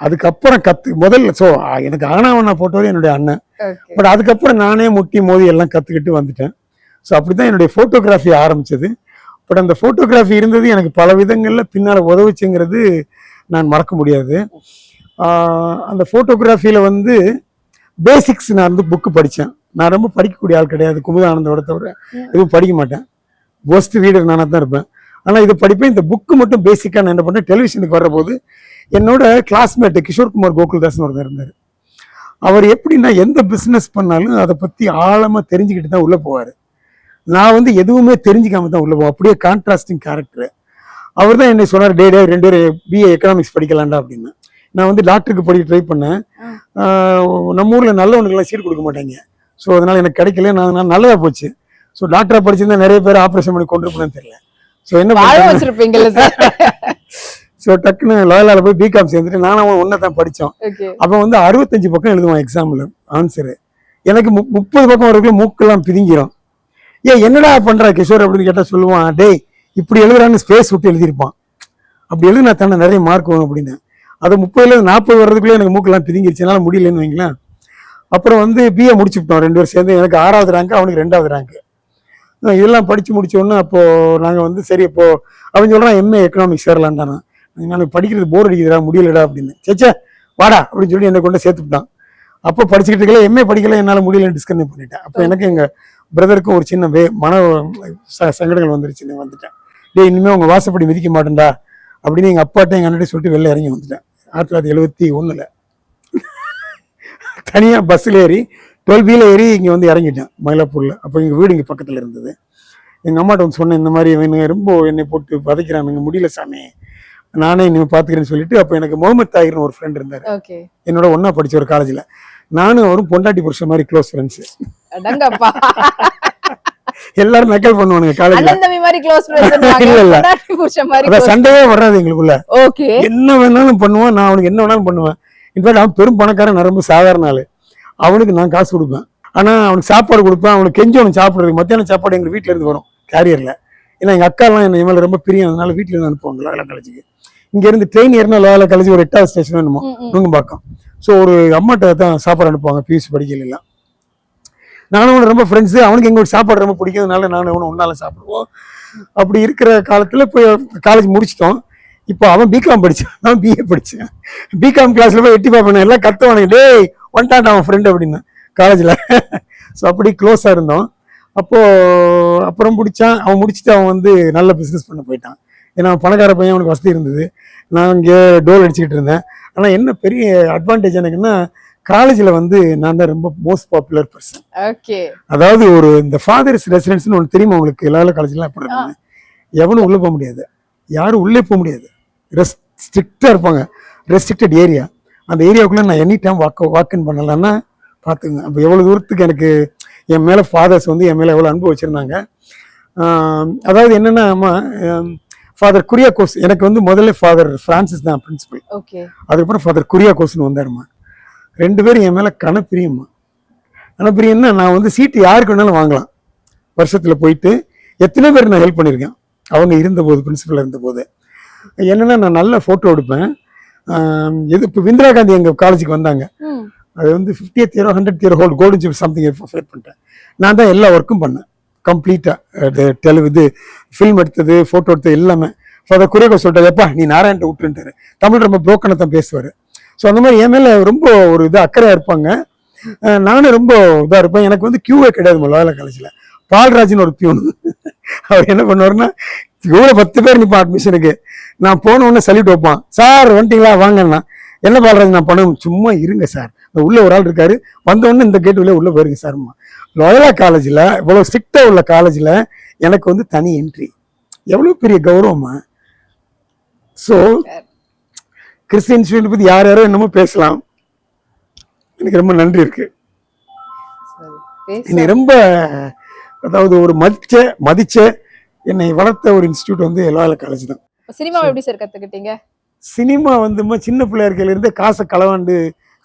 அதுக்கப்புறம் முதல்ல எனக்கு ஆனாவண்ணா போட்டோது என்னுடைய அண்ணன். பட் அதுக்கப்புறம் நானே முட்டி மோதி எல்லாம் கத்துக்கிட்டு வந்துட்டேன். ஸோ அப்படிதான் என்னுடைய போட்டோகிராஃபி ஆரம்பிச்சது. பட் அந்த போட்டோகிராஃபி இருந்தது எனக்கு பல விதங்கள்ல பின்னால உதவுச்சுங்கிறது நான் மறக்க முடியாது. அந்த போட்டோகிராஃபியில வந்து பேசிக்ஸ் நான் வந்து புக்கு படித்தேன். நான் ரொம்ப படிக்கக்கூடிய ஆள் கிடையாது, குமுதானந்தோட தவிர எதுவும் படிக்க மாட்டேன். ஒஸ்ட் ரீடர் நானாக தான் இருப்பேன். ஆனால் இதை படிப்பேன். இந்த புக்கு மட்டும் பேசிக்காக நான் என்ன பண்ணேன், டெலிவிஷனுக்கு வர்றபோது என்னோட கிளாஸ்மேட்டு கிஷோர் குமார் கோகுல்தாஸ்னு ஒருத்தர் இருந்தார். அவர் எப்படின்னா எந்த பிஸ்னஸ் பண்ணாலும் அதை பற்றி ஆழமாக தெரிஞ்சுக்கிட்டு தான் உள்ளே போவார். நான் வந்து எதுவுமே தெரிஞ்சுக்காம தான் உள்ளே போவேன். அப்படியே கான்ட்ராஸ்டிங் கேரக்டர். அவர் தான் என்னை சொன்னார், டே 2 பேரும் பிஏ எக்கனாமிக்ஸ் படிக்கலாம்டா அப்படின்னு. நான் வந்து டாக்டருக்கு படிக்க ட்ரை பண்ணேன். நம்ம ஊரில் நல்லவனுக்கெல்லாம் சீட் கொடுக்க மாட்டாங்க. ஸோ அதனால் எனக்கு கிடைக்கல. நான் நல்லதாக போச்சு. ஸோ டாக்டராக படிச்சிருந்தா நிறைய பேர் ஆப்ரேஷன் பண்ணி கொண்டு போனேன்னு தெரியல. ஸோ என்ன ஸோ டக்குன்னு லாயலால போய் பிகாம் சேர்ந்துட்டு நானும் அவன் ஒன்றை தான் படித்தோம். அப்போ வந்து 65 பக்கம் எழுதுவான் எக்ஸாமில் ஆன்சரு. எனக்கு 30 பக்கம் வரக்குள்ள மூக்கெல்லாம் பிதிங்கிடும். ஏன் என்னடா பண்ணுறா கிஷோர் அப்படின்னு கேட்டால் சொல்லுவான், டேய் இப்படி எழுதுறான்னு ஸ்பேஸ் விட்டு எழுதியிருப்பான். அப்படி எழுதுனா தானே நிறைய மார்க் வரும் அப்படின்னு. அதை 30லேருந்து 40 வர்றதுக்குள்ளே எனக்கு மூக்கெல்லாம் பிதிங்கிருச்சு. என்னால் முடியலன்னு வைங்களேன். அப்புறம் வந்து பிஏ முடிச்சுட்டோம் 2 பேரும் சேர்ந்து. எனக்கு 6வது ரேங்க், அவனுக்கு 2வது ரேங்க். இதெல்லாம் படித்து முடிச்சோடனே அப்போது நாங்கள் வந்து சரி இப்போது அவன் சொல்கிறான் எம்ஏ எக்கனாமிக்ஸ் சேரலான்டானா. எனக்கு படிக்கிறது போர் அடிக்குதுடா, முடியலடா அப்படின்னு. சேச்சே வாடா அப்படின்னு சொல்லி என்னை கொண்டு சேர்த்துட்டான். அப்போ படிச்சுக்கிட்டு இருக்கல எம்ஏ படிக்கல, என்னால் முடியலன்னு டிஸ்கன்டினியூ பண்ணிட்டேன். அப்போ எனக்கு எங்கள் பிரதருக்கும் ஒரு சின்ன மன சங்கடங்கள் வந்துருச்சு. வந்துட்டேன், டே இனிமேல் உங்கள் வாசப்படி மிதிக்க மாட்டேன்டா அப்படின்னு எங்கள் அப்பாட்ட எங்கள் அண்ணன் சொல்லிட்டு வெளில இறங்கி வந்துட்டேன். 1971 தனியாக பஸ்ஸில் ஏறி 12B ஏறி இங்கே வந்து இறங்கிட்டேன் மயிலாப்பூரில். அப்போ எங்கள் வீடு இங்கே பக்கத்தில் இருந்தது. எங்கள் அம்மாட்ட வந்து சொன்னேன், இந்த மாதிரி இவனுங்க ரொம்ப என்னை போட்டு வதைக்கிறானுங்க, முடியல சாமி, நானே இனிமேல் பார்த்துக்கிறேன்னு சொல்லிட்டு. அப்போ எனக்கு முகமது தாகிர்னு ஒரு ஃப்ரெண்ட் இருந்தார், என்னோட ஒன்றா படித்த ஒரு காலேஜில். நானும் அவரும் பொண்டாட்டி புருஷன் மாதிரி க்ளோஸ் ஃப்ரெண்ட்ஸு. எல்லாரும் நக்கல் பண்ணுவானுங்க காலேஜ்ல. சண்டையே வராது எங்களுக்குள்ள. என்ன வேணாலும் பண்ணுவான், நான் அவனுக்கு என்ன வேணாலும் பண்ணுவேன். இன்ஃபேக்ட் அவன் பெரும் பணக்காரன், நான் ரொம்ப சாதாரண ஆளு. அவனுக்கு நான் காசு கொடுப்பேன். ஆனா அவனுக்கு சாப்பாடு கொடுப்பேன். அவனுக்கு கெஞ்சி அவனுக்கு சாப்பிடுறதுக்கு மத்தியானம் சாப்பாடு எங்க வீட்டுல இருந்து வரும் கேரியர்ல. ஏன்னா எங்க அக்கா எல்லாம் என்ன மேல ரொம்ப பிரியம், அதனால வீட்டுல இருந்து அனுப்புவாங்க லோயலா காலேஜுக்கு. இங்க இருந்து ட்ரெயின் ஏறினா லோயலா காலேஜ் ஒரு 8வது ஸ்டேஷன் வேணுமோ நுங்கம்பாக்கம். ஸோ ஒரு அம்மாட்ட தான் சாப்பாடு அனுப்புவாங்க பியூசி படிக்கல எல்லாம். நானும் அவனு ரொம்ப ஃப்ரெண்ட்ஸு. அவனுக்கு எங்களுக்கு சாப்பாடு ரொம்ப பிடிக்கிறதுனால நானும் அவனு ஒன்னால சாப்பிடுவோம். அப்படி இருக்கிற காலத்துல போய் காலேஜ் முடிச்சிட்டோம். இப்போ அவன் பிகாம் படிச்சான், நான் பிஏ படித்தேன். பிகாம் கிளாஸ்ல போய் எட்டி பார்ப்பேன், எல்லாம் கத்துவானுங்க, டேய் வந்துட்டான் அவன் ஃப்ரெண்டு அப்படின்னு காலேஜில். ஸோ அப்படி க்ளோஸாக இருந்தோம். அப்போது அப்புறம் பிடிச்சான். அவன் முடிச்சுட்டு அவன் வந்து நல்ல பிஸ்னஸ் பண்ண போயிட்டான். ஏன்னா பணக்கார பையன், அவனுக்கு வசதி இருந்தது. நான் இங்கே டோல் அடிச்சுக்கிட்டு இருந்தேன். ஆனால் என்ன பெரிய அட்வான்டேஜ் எனக்குன்னா, காலேஜில் வந்து நான் தான் ரொம்ப மோஸ்ட் பாப்புலர் பர்சன். அதாவது ஒரு இந்த ஃபாதர்ஸ் ரெசிடென்ஸ்னு ஒன்று தெரியுமா உங்களுக்கு? எல்லா காலேஜ்லாம் எப்படி இருக்காங்க, எவனும் உள்ளே போக முடியாது, யாரும் உள்ளே போக முடியாது. ஸ்ட்ரிக்டாக இருப்பாங்க, ரெஸ்ட்ரிக்டட் ஏரியா. அந்த ஏரியாவுக்குள்ளே நான் எனி டைம் வாக்கின் பண்ணலான்னா பார்த்துங்க. அப்போ எவ்வளோ தூரத்துக்கு எனக்கு என் மேலே ஃபாதர்ஸ் வந்து என் மேலே எவ்வளோ அன்பு வச்சுருந்தாங்க. அதாவது என்னென்னா, ஃபாதர் குரியாக்கோஸ் எனக்கு வந்து முதல்ல ஃபாதர் ஃப்ரான்சிஸ் தான் பிரின்சிபல். அதுக்கப்புறம் ஃபாதர் குரியாக்கோஸ்னு வந்தாருமா. 2 பேரும் என் மேலே கணப்பிரியம்மா. கணப்பிரியன்னா நான் வந்து சீட்டு யாருக்கு வேணாலும் வாங்கலாம். வருஷத்தில் போயிட்டு எத்தனை பேர் நான் ஹெல்ப் பண்ணியிருக்கேன் அவங்க இருந்தபோது, பிரின்சிபலாக இருந்தபோது. என்னென்னா நான் நல்ல ஃபோட்டோ எடுப்பேன். இப்போ இந்திரா காந்தி எங்கள் காலேஜுக்கு வந்தாங்க. அது வந்து 50th year 100th year golden jubilee something ஃபேட் பண்ணிட்டேன். நான் தான் எல்லா ஒர்க்கும் பண்ணேன் கம்ப்ளீட்டாக. இது ஃபில்ம் எடுத்தது, ஃபோட்டோ எடுத்தது எல்லாமே. ஃபாதர் குரியாக்கோஸ் சொல்லிட்டாரு, எப்பா நீ நாராயண்ட்ட விட்டுருன்ட்டாரு. தமிழ் ரொம்ப புரோக்கனை தான் பேசுவார். ஸோ அந்த மாதிரி என் மேலே ரொம்ப ஒரு இது அக்கறையாக இருப்பாங்க. நானும் ரொம்ப இதாக இருப்பேன். எனக்கு வந்து கியூவே கிடையாது லோயலா காலேஜில். பால்ராஜ்னு ஒரு பியூன், அவர் என்ன பண்ணுவாருன்னா, இவ்வளோ 10 பேர் நிற்பான் அட்மிஷனுக்கு. நான் போன உடனே சல்யூட் வைப்பான், சார் வந்துட்டீங்களா வாங்கன்னா. என்ன பால்ராஜ் நான் பண்ணுவேன், சும்மா இருங்க சார், உள்ள ஒரு ஆள் இருக்காரு, வந்தோடனே இந்த கேட்டு உள்ள போயிருங்க சார்மா. லோயலா காலேஜில் இவ்வளோ ஸ்ட்ரிக்டாக உள்ள காலேஜில் எனக்கு வந்து தனி என்ட்ரி, எவ்வளோ பெரிய கௌரவமா. ஸோ கிறிஸ்டியன் ஸ்டூடெண்ட் பற்றி யார் யாரோ என்னமோ பேசலாம், எனக்கு ரொம்ப நன்றி இருக்கு. இன்னைக்கு ரொம்ப அதாவது ஒரு மதிச்ச என்னை வளர்த்த ஒரு இன்ஸ்டியூட் வந்து லோயலா காலேஜ் தான். சினிமா எப்படி சார் கத்துக்கிட்டீங்க? சினிமா வந்து சின்ன பிள்ளையா இருக்கையிலேருந்து காசை களவாண்டு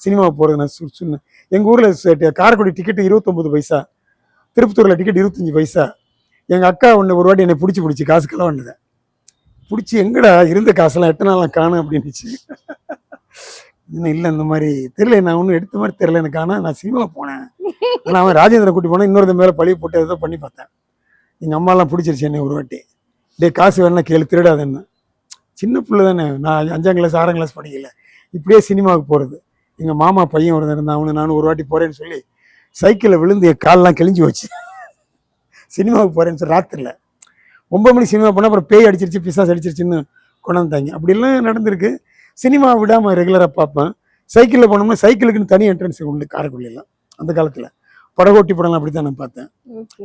சினிமா போகிறது நான் சொன்னேன். எங்கள் ஊரில் காரைக்குடி டிக்கெட்டு 29 பைசா, திருப்பத்தூரில் டிக்கெட் 25 பைசா. எங்கள் அக்கா ஒரு வாட்டி என்னை பிடிச்சி காசு களவாண்டுதேன். பிடிச்சி எங்கடா இருந்த காசெல்லாம் 8 நாள் காணும் அப்படின்னுச்சு. இன்னும் இல்லை இந்த மாதிரி தெரியல, நான் ஒன்றும் எடுத்த மாதிரி தெரியல எனக்கு. ஆனால் நான் சினிமா போனேன். ஆனால் அவன் ராஜேந்திரன் கூட்டி போனேன், இன்னொரு மேலே பழி போட்டு ஏதோ பண்ணி பார்த்தேன். எங்கள் அம்மாலாம் பிடிச்சிருச்சு என்னை ஒரு வாட்டி. டே காசு வேணா கேளு, திருடாதுன்னு. சின்ன பிள்ளை தானே, நான் 5ஆம் கிளாஸ் 6ஆம் கிளாஸ் படிக்கல. இப்படியே சினிமாவுக்கு போகிறது. எங்கள் மாமா பையன் ஒரு இருந்தான், அவனு நானும் ஒரு வாட்டி போகிறேன்னு சொல்லி சைக்கிளில் விழுந்து என் காலெலாம் கிழிஞ்சு வச்சு சினிமாவுக்கு போகிறேன்னு சொல்லி ராத்திரில 9 மணி சினிமா போனால் அப்புறம் பேய் அடிச்சிருச்சு பிசாஸ் அடிச்சிருச்சுன்னு கொண்டாந்தாங்க. அப்படிலாம் நடந்திருக்கு. சினிமா விடாமல் ரெகுலராக பார்ப்பேன். சைக்கிளில் போனோம்னா சைக்கிளுக்குன்னு தனி என்ட்ரன்ஸ் உண்டு காரைக்குடியெல்லாம். அந்த காலத்தில் படகோட்டி படம்லாம் அப்படி தான் நான் பார்த்தேன்.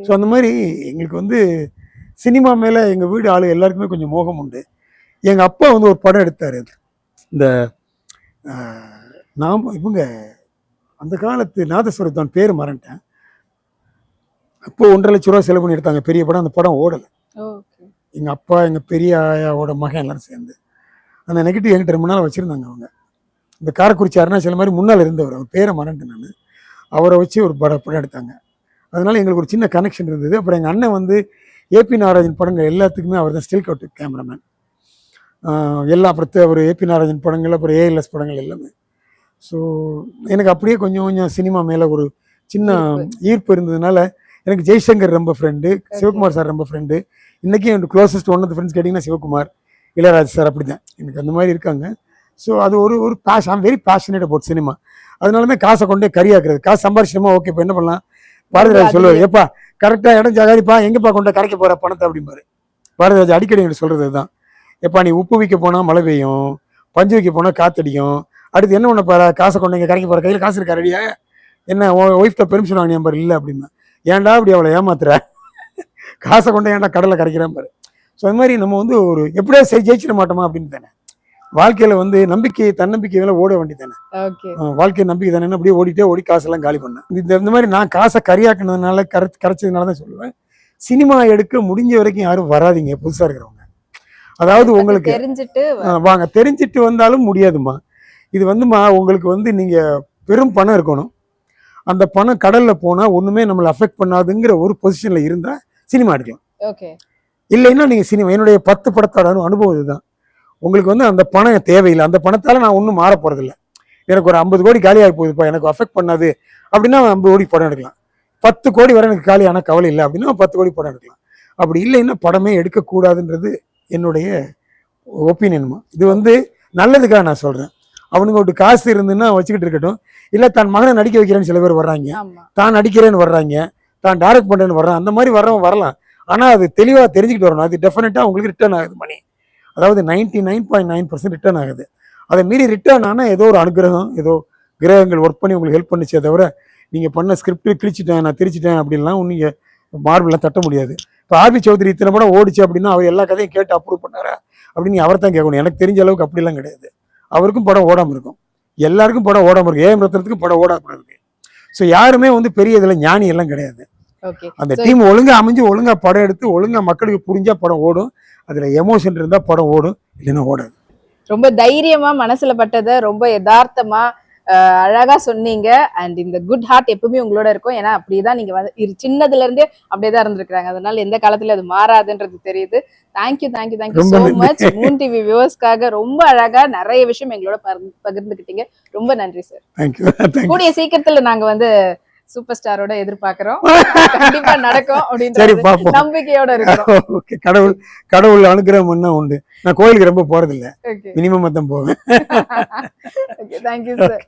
ஸோ அந்த மாதிரி எங்களுக்கு வந்து சினிமா மேலே எங்கள் வீடு ஆளு எல்லாருக்குமே கொஞ்சம் மோகம் உண்டு. எங்கள் அப்பா வந்து ஒரு படம் எடுத்தார். இந்த நாம் இவங்க அந்த காலத்து நாதஸ்வரத்தான் பேர் மறந்துட்டேன். அப்போ 1.5 லட்ச ரூபா செலவு பண்ணி எடுத்தாங்க பெரிய படம். அந்த படம் ஓடலை. எங்கள் அப்பா எங்கள் பெரிய ஆயாவோட மகன் எல்லாரும் சேர்ந்து அந்த நெகட்டிவ் என்கிட்ட ரொம்ப நாள் வச்சுருந்தாங்க. அவங்க இந்த காரைக்குறிச்சி அருணாச்சலம் மாதிரி முன்னால் இருந்தவர், அவர் பேரை மறந்துட்டேன் நான். அவரை வச்சு ஒரு படம் எடுத்தாங்க. அதனால எங்களுக்கு ஒரு சின்ன கனெக்ஷன் இருந்தது. அப்புறம் எங்கள் அண்ணன் வந்து ஏபி நாகராஜன் படங்கள் எல்லாத்துக்குமே அவர் தான் ஸ்டில் கவுட் கேமராமேன். எல்லாம் அப்புறம் அவர் ஏபி நாகராஜன் படங்கள் அப்புறம் ஏஎல்எஸ் படங்கள் எல்லாமே. ஸோ எனக்கு அப்படியே கொஞ்சம் கொஞ்சம் சினிமா மேலே ஒரு சின்ன ஈர்ப்பு இருந்ததுனால எனக்கு ஜெய்சங்கர் ரொம்ப ஃப்ரெண்டு, சிவகுமார் சார் ரொம்ப ஃப்ரெண்டு. இன்றைக்கி எனக்கு closest one of the friends கேட்டிங்கன்னா சிவகுமார், இளையராஜ் சார் அப்படி தான் எனக்கு அந்த மாதிரி இருக்காங்க. ஸோ அது ஒரு passion. I'm very passionate about cinema. அதனால தான் காசை கொண்டே கறியாக்குறது. காசு சம்பாரிச்சோமா ஓகே இப்போ என்ன பண்ணலாம். பாரதிராஜ் சொல்லுவார், எப்பா கரெக்டாக இடம் ஜாகாரிப்பா எங்கேப்பா கொண்டு கரைக்க போகிற பணத்தை அப்படிம்பாரு. பாரதிராஜ் அடிக்கடி எனக்கு சொல்கிறது தான். எப்பா நீ உப்பு விற்க போனால் மழை பெய்யும், பஞ்சு வைக்க போனால் காற்றடிக்கும், அடுத்து என்ன பண்ண போகிற காசை கொண்டு இங்கே கரைக்க போகிற, கையில் காசு இருக்கா ரெடியா, என்ன ஒய்ஃப்ட்ட பெர்மிஷன் வாங்கிய பாரு. இல்லை அப்படின்னா ஏன்டா அப்படி அவளை ஏமாத்துற, காசை கொண்டு ஏன்டா கடலை கரைக்கிறான் பாரு. ஸோ அது மாதிரி நம்ம வந்து ஒரு எப்படியா ஜெயிச்சிட மாட்டோமா அப்படின்னு தானே வாழ்க்கையில் வந்து நம்பிக்கை தன்னம்பிக்கைகளை ஓட வேண்டி தானே. வாழ்க்கை நம்பிக்கை தானே அப்படியே ஓடி காசெல்லாம் காலி பண்ணேன். இந்த மாதிரி நான் காசை கரியாக்குனதுனால கரைச்சதுனால தான் சொல்லுவேன், சினிமா எடுக்க முடிஞ்ச வரைக்கும் யாரும் வராதிங்க புதுசாக இருக்கிறவங்க. அதாவது உங்களுக்கு வாங்க தெரிஞ்சிட்டு வந்தாலும் முடியாதுமா. இது வந்துமா உங்களுக்கு வந்து நீங்கள் பெரும் பணம் இருக்கணும். அந்த பணம் கடலில் போனால் ஒன்றுமே நம்மளை அஃபெக்ட் பண்ணாதுங்கிற ஒரு பொசிஷனில் இருந்தால் சினிமா எடுக்கலாம். இல்லைன்னா நீங்கள் சினிமா என்னுடைய 10 படத்தோட அனுபவம் இதுதான். உங்களுக்கு வந்து அந்த பணம் தேவையில்லை, அந்த பணத்தால் நான் ஒன்றும் மாற போகிறதில்ல. எனக்கு ஒரு 50 கோடி காலியாக போகுதுப்பா, எனக்கு அஃபெக்ட் பண்ணாது அப்படின்னா 50 கோடி படம் எடுக்கலாம். 10 கோடி வரை எனக்கு காலியான கவலை இல்லை அப்படின்னா 10 கோடி படம் எடுக்கலாம். அப்படி இல்லைன்னா படமே எடுக்கக்கூடாதுன்றது என்னுடைய ஒப்பீனியன்மா. இது வந்து நல்லதுக்காக நான் சொல்கிறேன். அவனுங்க ஒரு காசு இருந்துன்னா வச்சுக்கிட்டு இருக்கட்டும். இல்லை தன் மகனை நடிக்க வைக்கிறேன்னு சில பேர் வர்றாங்க, தான் நடிக்கிறேன்னு வர்றாங்க, தான் டைரக்ட் பண்ணுறேன்னு வர்றான். அந்த மாதிரி வர்றவன் வரலாம். ஆனால் அது தெளிவாக தெரிஞ்சுக்கிட்டு வரணும். அது டெஃபினட்டாக உங்களுக்கு ரிட்டர்ன் ஆகுது மணி. அதாவது 99.9% ரிட்டர்ன் ஆகுது. அதை மீறி ரிட்டர்ன் ஆனால் ஏதோ ஒரு அனுகிரகம், ஏதோ கிரகங்கள் ஒர்க் பண்ணி உங்களுக்கு ஹெல்ப் பண்ணிச்சே தவிர நீங்கள் பண்ண ஸ்கிரிப்ட் கிழிச்சிட்டேன் நான் திரிச்சிட்டேன் அப்படின்லாம் நீங்கள் மார்பிளெலாம் தட்ட முடியாது. இப்போ ஆர்வி சௌத்ரி இத்தனை படம் ஓடிச்சு அப்படின்னா அவர் எல்லா கதையும் கேட்டு அப்ரூவ் பண்ணாரா அப்படின்னு அவர் தான் கேட்கணும். எனக்கு தெரிஞ்ச அளவுக்கு அப்படிலாம் கிடையாது. அவருக்கும் படம் ஓடாமல் இருக்கும், எல்லாருக்கும் படம் ஓடாமல் இருக்கும், ஏஎம் ரத்னத்துக்கு படம் ஓடாமல் இருக்கு. ஸோ யாருமே வந்து பெரிய இதில் ஞானி எல்லாம் கிடையாது. அந்த டீம் ஒழுங்கா அமைஞ்சு ஒழுங்கா படம் எடுத்து ஒழுங்கா மக்களுக்கு புரிஞ்சா படம் ஓடும். அதுல எமோஷன் இருந்தா படம் ஓடும், இல்லைன்னா ஓடாது. ரொம்ப தைரியமா மனசுல பட்டதை ரொம்ப யதார்த்தமா அழகா சொன்னீங்க. அண்ட் இந்த குட் ஹார்ட் எப்பவுமே உங்களோட இருக்கும். ஏன்னா அப்படிதான் நீங்க வந்து சின்னதுல இருந்தே அப்படியேதான் இருந்திருக்காங்க. அதனால எந்த காலத்துல அது மாறாதுன்றது தெரியுது. Thank you so much. Moon TV வியூவர்ஸ்க்காக ரொம்ப அழகா நிறைய விஷயம் எங்களோட பகிர்ந்துக்கிட்டீங்க. ரொம்ப நன்றி சார். கூடிய சீக்கிரத்துல நாங்க வந்து சூப்பர் ஸ்டாரோட எதிர்பார்க்கிறோம். கண்டிப்பா நடக்கும் அப்படின்னு நம்பிக்கையோட இருக்கோம். கடவுள் அனுகிரகம் உண்டு. நான் கோயிலுக்கு ரொம்ப போறதில்லை, மினிமம் தான் போவேன். Thank you sir.